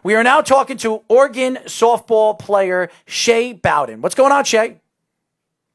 We are now talking to Oregon softball player Shaye Bowden. What's going on, Shaye?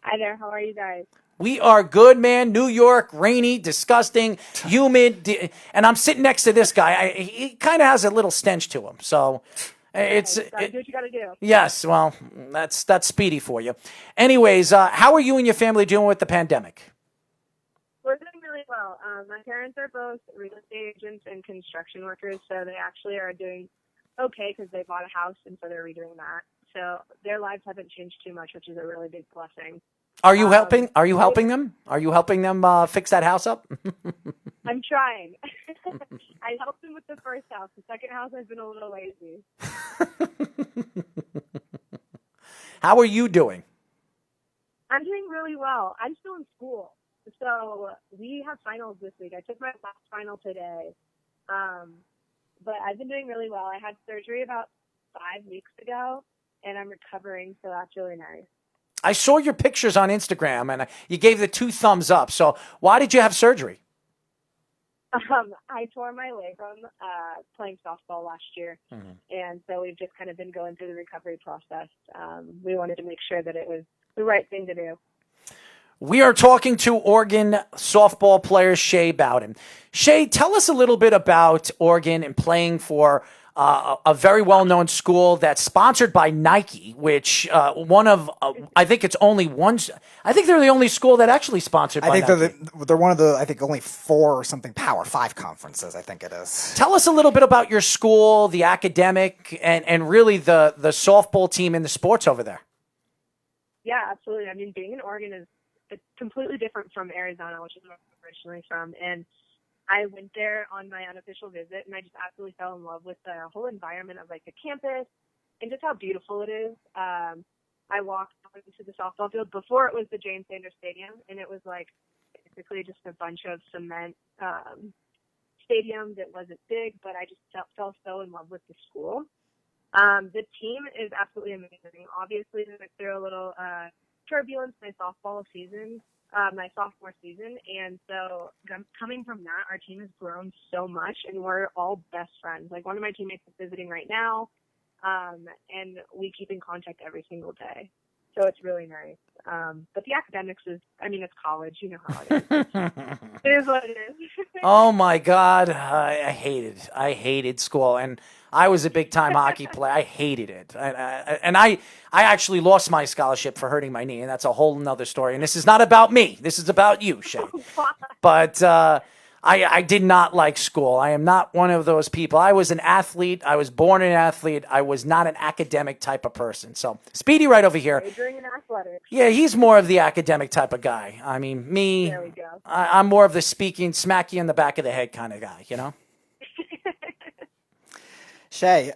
Hi there. How are you guys? We are good, man. New York, rainy, disgusting, humid, and I'm sitting next to this guy. He kind of has a little stench to him, so it's do what you gotta do. yes. Well, that's speedy for you. Anyways, how are you and your family doing with the pandemic? We're doing really well. My parents are both real estate agents and construction workers, so they actually are doing okay because they bought a house and so they're redoing that. So their lives haven't changed too much, which is a really big blessing. Are you helping? Are you helping them? Are you helping them fix that house up? I'm trying. I helped them with the first house. The second house, I've been a little lazy. How are you doing? I'm doing really well. I'm still in school. So we have finals this week. I took my last final today. But I've been doing really well. I had surgery about 5 weeks ago, and I'm recovering, so that's really nice. I saw your pictures on Instagram, and you gave the 2 thumbs up. So why did you have surgery? I tore my labrum playing softball last year, and so we've just kind of been going through the recovery process. We wanted to make sure that it was the right thing to do. We are talking to Oregon softball player Shaye Bowden. Shaye, tell us a little bit about Oregon and playing for a very well-known school that's sponsored by Nike, which I think it's only one. I think they're the only school that actually sponsored by Nike. I think they're one of the, I think only 4 or something Power 5 conferences, I think it is. Tell us a little bit about your school, the academic, and really the softball team and the sports over there. Yeah, absolutely. I mean, being in Oregon is completely different from Arizona, which is where I'm originally from. And I went there on my unofficial visit, and I just absolutely fell in love with the whole environment of, like, the campus and just how beautiful it is. I walked into the softball field before it was the Jane Sanders Stadium, and it was, like, basically just a bunch of cement stadiums. It wasn't big, but I just fell so in love with the school. The team is absolutely amazing. Obviously, they went through a little turbulence my sophomore season, and so coming from that, our team has grown so much, and we're all best friends. Like, one of my teammates is visiting right now, and we keep in contact every single day. So it's really nice. But the academics is, I mean, it's college. You know how it is. It is what it is. Oh, my God. I hated school. And I was a big-time hockey player. I hated it. And I actually lost my scholarship for hurting my knee, and that's a whole nother story. And this is not about me. This is about you, Shaye. But I did not like school. I am not one of those people. I was an athlete. I was born an athlete. I was not an academic type of person. So Speedy right over here. Majoring in athletics. Yeah, he's more of the academic type of guy. I mean, me, there we go. I'm more of the speaking, smack you in the back of the head kind of guy, you know? Shaye,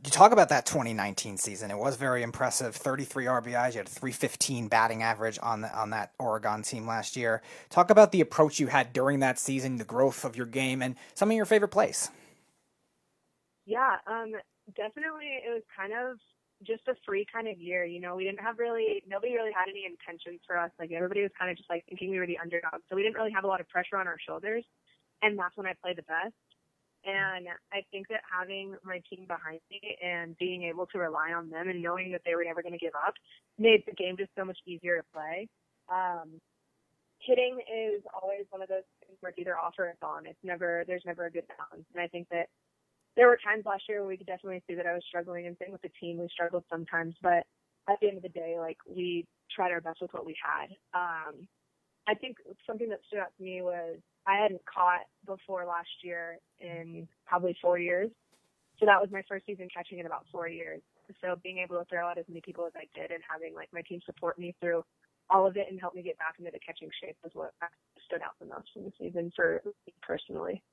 you talk about that 2019 season. It was very impressive. 33 RBIs. You had a 315 batting average on that Oregon team last year. Talk about the approach you had during that season, the growth of your game, and some of your favorite plays. Yeah, definitely. It was kind of just a free kind of year. You know, we didn't have nobody really had any intentions for us. Like, everybody was kind of just like thinking we were the underdog. So we didn't really have a lot of pressure on our shoulders. And that's when I played the best. And I think that having my team behind me and being able to rely on them and knowing that they were never going to give up made the game just so much easier to play. Hitting is always one of those things where it's either off or it's on. There's never a good balance. And I think that there were times last year where we could definitely see that I was struggling, and same with the team. We struggled sometimes, but at the end of the day, like, we tried our best with what we had. I think something that stood out to me was I hadn't caught before last year in probably 4 years. So that was my first season catching in about 4 years. So being able to throw out as many people as I did and having, like, my team support me through all of it and help me get back into the catching shape was what stood out the most from the season for me personally.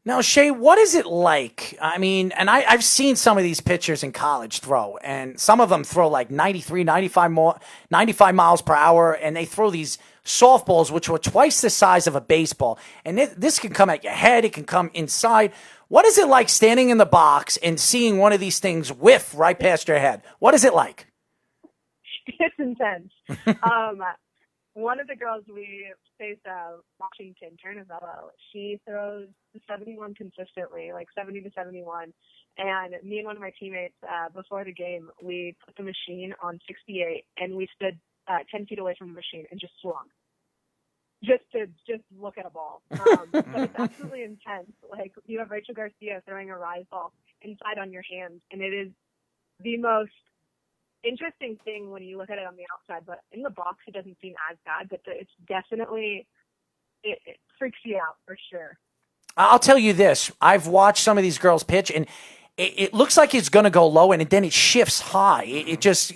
Now, Shaye, what is it like? I mean, and I've seen some of these pitchers in college throw, and some of them throw like 93, 95 miles per hour, and they throw these softballs, which were twice the size of a baseball. And this can come at your head. It can come inside. What is it like standing in the box and seeing one of these things whiff right past your head? What is it like? It's intense. one of the girls we faced, Washington, Ternavelo, she throws the 71 consistently, like 70 to 71. And me and one of my teammates, before the game, we put the machine on 68, and we stood 10 feet away from the machine and just swung. Just to look at a ball. But it's absolutely intense. Like, you have Rachel Garcia throwing a rise ball inside on your hands, and it is the most interesting thing when you look at it on the outside. But in the box, it doesn't seem as bad, but it's definitely, it freaks you out for sure. I'll tell you this. I've watched some of these girls pitch, and it looks like it's going to go low, and then it shifts high. It just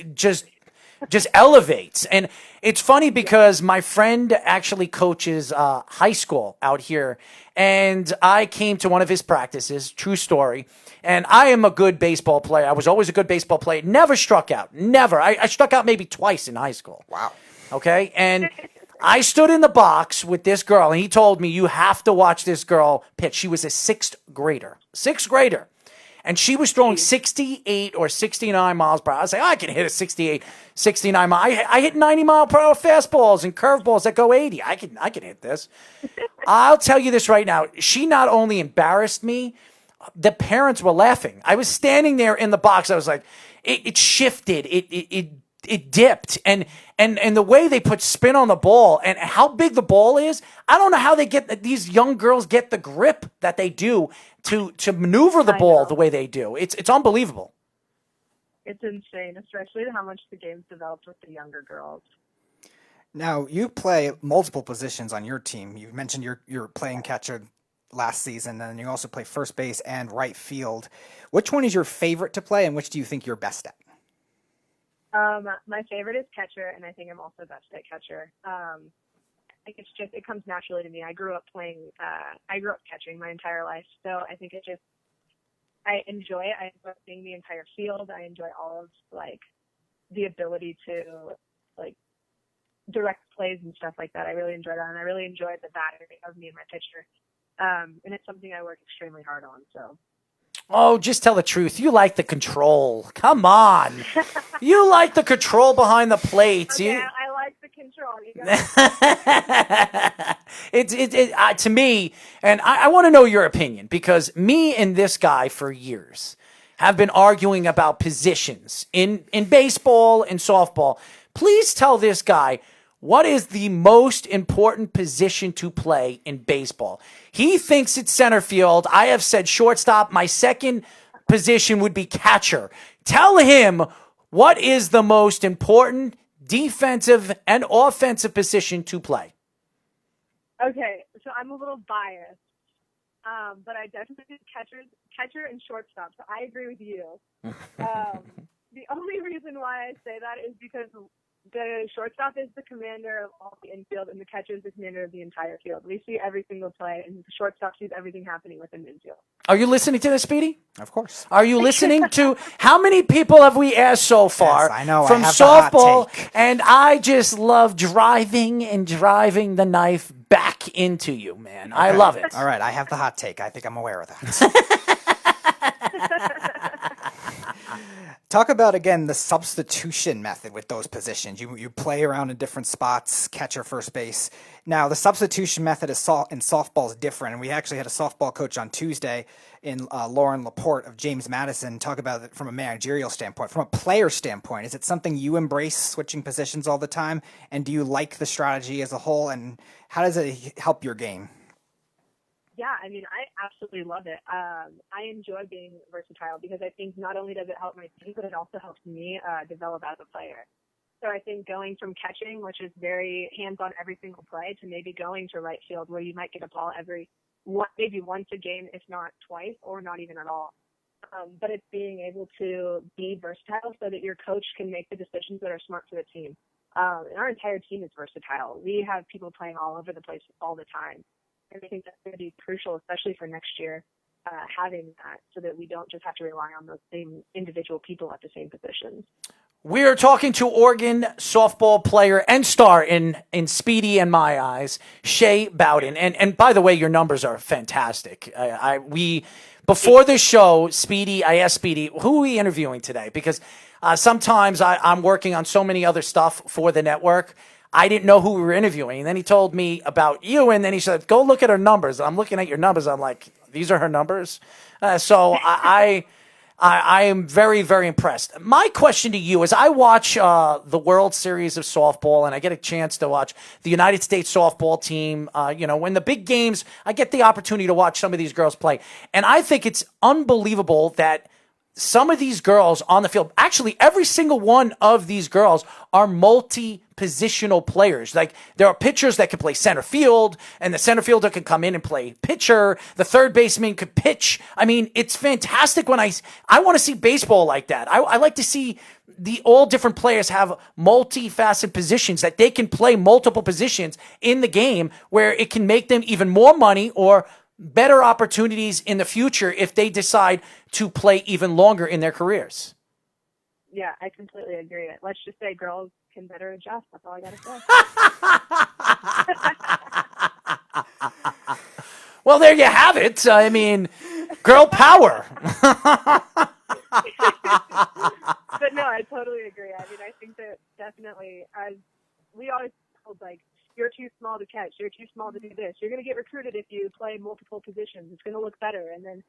elevates. And it's funny because my friend actually coaches high school out here, and I came to one of his practices, true story, and I am a good baseball player. I was always a good baseball player. Never struck out. Never. I struck out maybe twice in high school. Wow. Okay? And I stood in the box with this girl, and he told me, you have to watch this girl pitch. She was a sixth grader. And she was throwing 68 or 69 miles per hour. I was like, I can hit a 68, 69 mile. I hit 90 mile per hour fastballs and curveballs that go 80. I can hit this. I'll tell you this right now. She not only embarrassed me, the parents were laughing. I was standing there in the box. I was like, it shifted. It dipped. And the way they put spin on the ball and how big the ball is, I don't know how these young girls get the grip that they do to maneuver the ball the way they do. It's unbelievable. It's insane, especially how much the game's developed with the younger girls. Now, you play multiple positions on your team. You mentioned you're playing catcher last season, and you also play first base and right field. Which one is your favorite to play, and which do you think you're best at? My favorite is catcher, and I think I'm also best at catcher. I think it comes naturally to me. I grew up catching my entire life, so I think I enjoy it. I enjoy seeing the entire field. I enjoy all of, like, the ability to, like, direct plays and stuff like that. I really enjoy that, and I really enjoy the battery of me and my pitcher. And it's something I work extremely hard on, so. Oh, just tell the truth. You like the control. Come on. You like the control behind the plates. Okay, I like the control. To me, and I want to know your opinion, because me and this guy for years have been arguing about positions in baseball and softball. Please tell this guy, what is the most important position to play in baseball? He thinks it's center field. I have said shortstop. My second position would be catcher. Tell him what is the most important defensive and offensive position to play. Okay, so I'm a little biased, but I definitely think catcher and shortstop. So I agree with you. The only reason why I say that is because the shortstop is the commander of all the infield, and the catcher is the commander of the entire field. We see every single play, and the shortstop sees everything happening within the infield. Are you listening to this, Speedy? Of course. Are you listening to how many people have we asked so far? Yes, I know. From I have the softball, hot take. and I just love driving the knife back into you, man. I love it. All right, I have the hot take. I think I'm aware of that. Talk about, again, the substitution method with those positions. You play around in different spots, catcher, first base. Now, the substitution method in softball is different, and we actually had a softball coach on Tuesday in Lauren Laporte of James Madison talk about it from a managerial standpoint. From a player standpoint, is it something you embrace, switching positions all the time? And do you like the strategy as a whole, and how does it help your game? Yeah, I mean, I absolutely love it. I enjoy being versatile because I think not only does it help my team, but it also helps me develop as a player. So I think going from catching, which is very hands-on every single play, to maybe going to right field where you might get a ball maybe once a game, if not twice, or not even at all. But it's being able to be versatile so that your coach can make the decisions that are smart for the team. And our entire team is versatile. We have people playing all over the place all the time. I think that's going to be crucial, especially for next year, having that so that we don't just have to rely on those same individual people at the same positions. We are talking to Oregon softball player and star in Speedy and my eyes, Shaye Bowden. And by the way, your numbers are fantastic. Before this show, I asked Speedy, who are we interviewing today? Because sometimes I'm working on so many other stuff for the network. I didn't know who we were interviewing. And then he told me about you, and then he said, "Go look at her numbers." I'm looking at your numbers. I'm like, "These are her numbers." So I am very, very impressed. My question to you is, I watch the World Series of softball, and I get a chance to watch the United States softball team. When the big games, I get the opportunity to watch some of these girls play. And I think it's unbelievable that some of these girls on the field, actually every single one of these girls, are multi-positional players. Like, there are pitchers that can play center field, and the center fielder can come in and play pitcher. The third baseman could pitch. I mean, it's fantastic when I want to see baseball like that. I like to see all different players have multifaceted positions, that they can play multiple positions in the game, where it can make them even more money or better opportunities in the future if they decide to play even longer in their careers. Yeah, I completely agree. Let's just say girls can better adjust. That's all I gotta say. Well, there you have it. I mean, girl power. But no, I totally agree. I mean, I think that definitely, as we always told, like, you're too small to catch, you're too small to do this, you're going to get recruited if you play multiple positions, it's going to look better. And then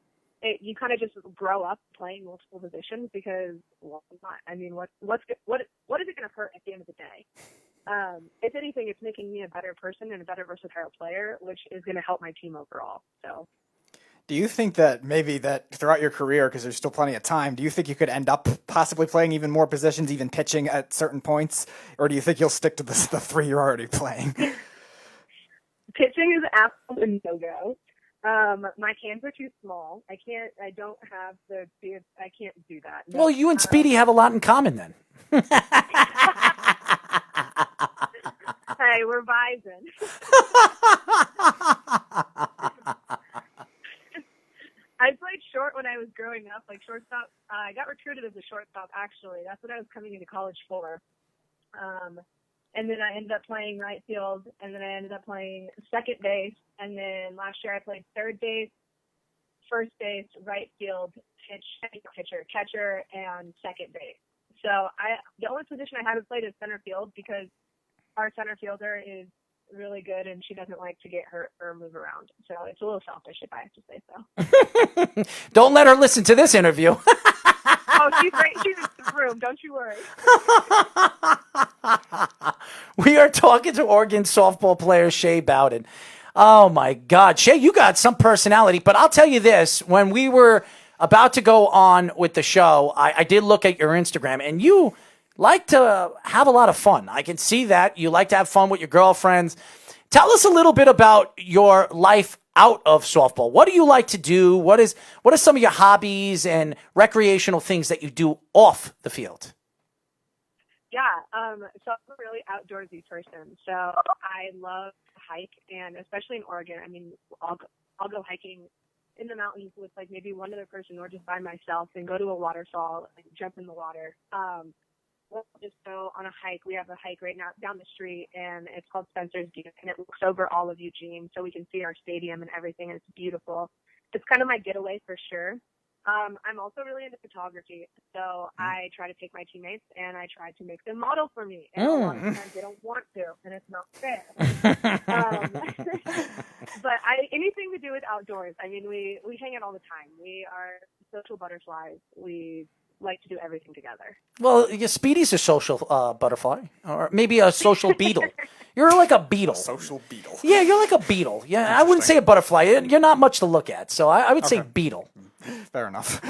you kind of just grow up playing multiple positions, because, well, not, I mean, what is it going to hurt at the end of the day? If anything, it's making me a better person and a better versatile player, which is going to help my team overall. So, do you think that maybe that throughout your career, because there's still plenty of time, do you think you could end up possibly playing even more positions, even pitching at certain points? Or do you think you'll stick to the three you're already playing? Pitching is absolutely no-go. My hands are too small. I can't do that. No. Well, you and Speedy have a lot in common then. Hey, we're Bison. I played short when I was growing up, like shortstop. I got recruited as a shortstop, actually. That's what I was coming into college for. And then I ended up playing right field, and then I ended up playing second base, and then last year I played third base, first base, right field, catcher, and second base. So the only position I haven't played is center field, because our center fielder is really good, and she doesn't like to get hurt or move around. So it's a little selfish, if I have to say so. Don't let her listen to this interview. Oh, she's great. She's in the room. Don't you worry. We are talking to Oregon softball player Shaye Bowden. Oh, my God. Shaye, you got some personality. But I'll tell you this. When we were about to go on with the show, I did look at your Instagram, and you like to have a lot of fun. I can see that. You like to have fun with your girlfriends. Tell us a little bit about your life out of softball. What do you like to do? What are some of your hobbies and recreational things that you do off the field? Yeah, so I'm a really outdoorsy person. So I love to hike, and especially in Oregon, I mean, I'll go hiking in the mountains with like maybe one other person, or just by myself, and go to a waterfall and jump in the water. We'll just go on a hike. We have a hike right now down the street, and it's called Spencer's View, and it looks over all of Eugene, so we can see our stadium and everything, and it's beautiful. It's kind of my getaway for sure. I'm also really into photography, so I try to take my teammates and I try to make them model for me. And a lot of times they don't want to, and it's not fair. But anything to do with outdoors. I mean, we hang out all the time. We are social butterflies. We like to do everything together. Well, Speedy's a social butterfly, or maybe a social beetle. You're like a beetle. Social beetle. Yeah, you're like a beetle. Yeah, I wouldn't say a butterfly. You're not much to look at, so I would say beetle. Fair enough.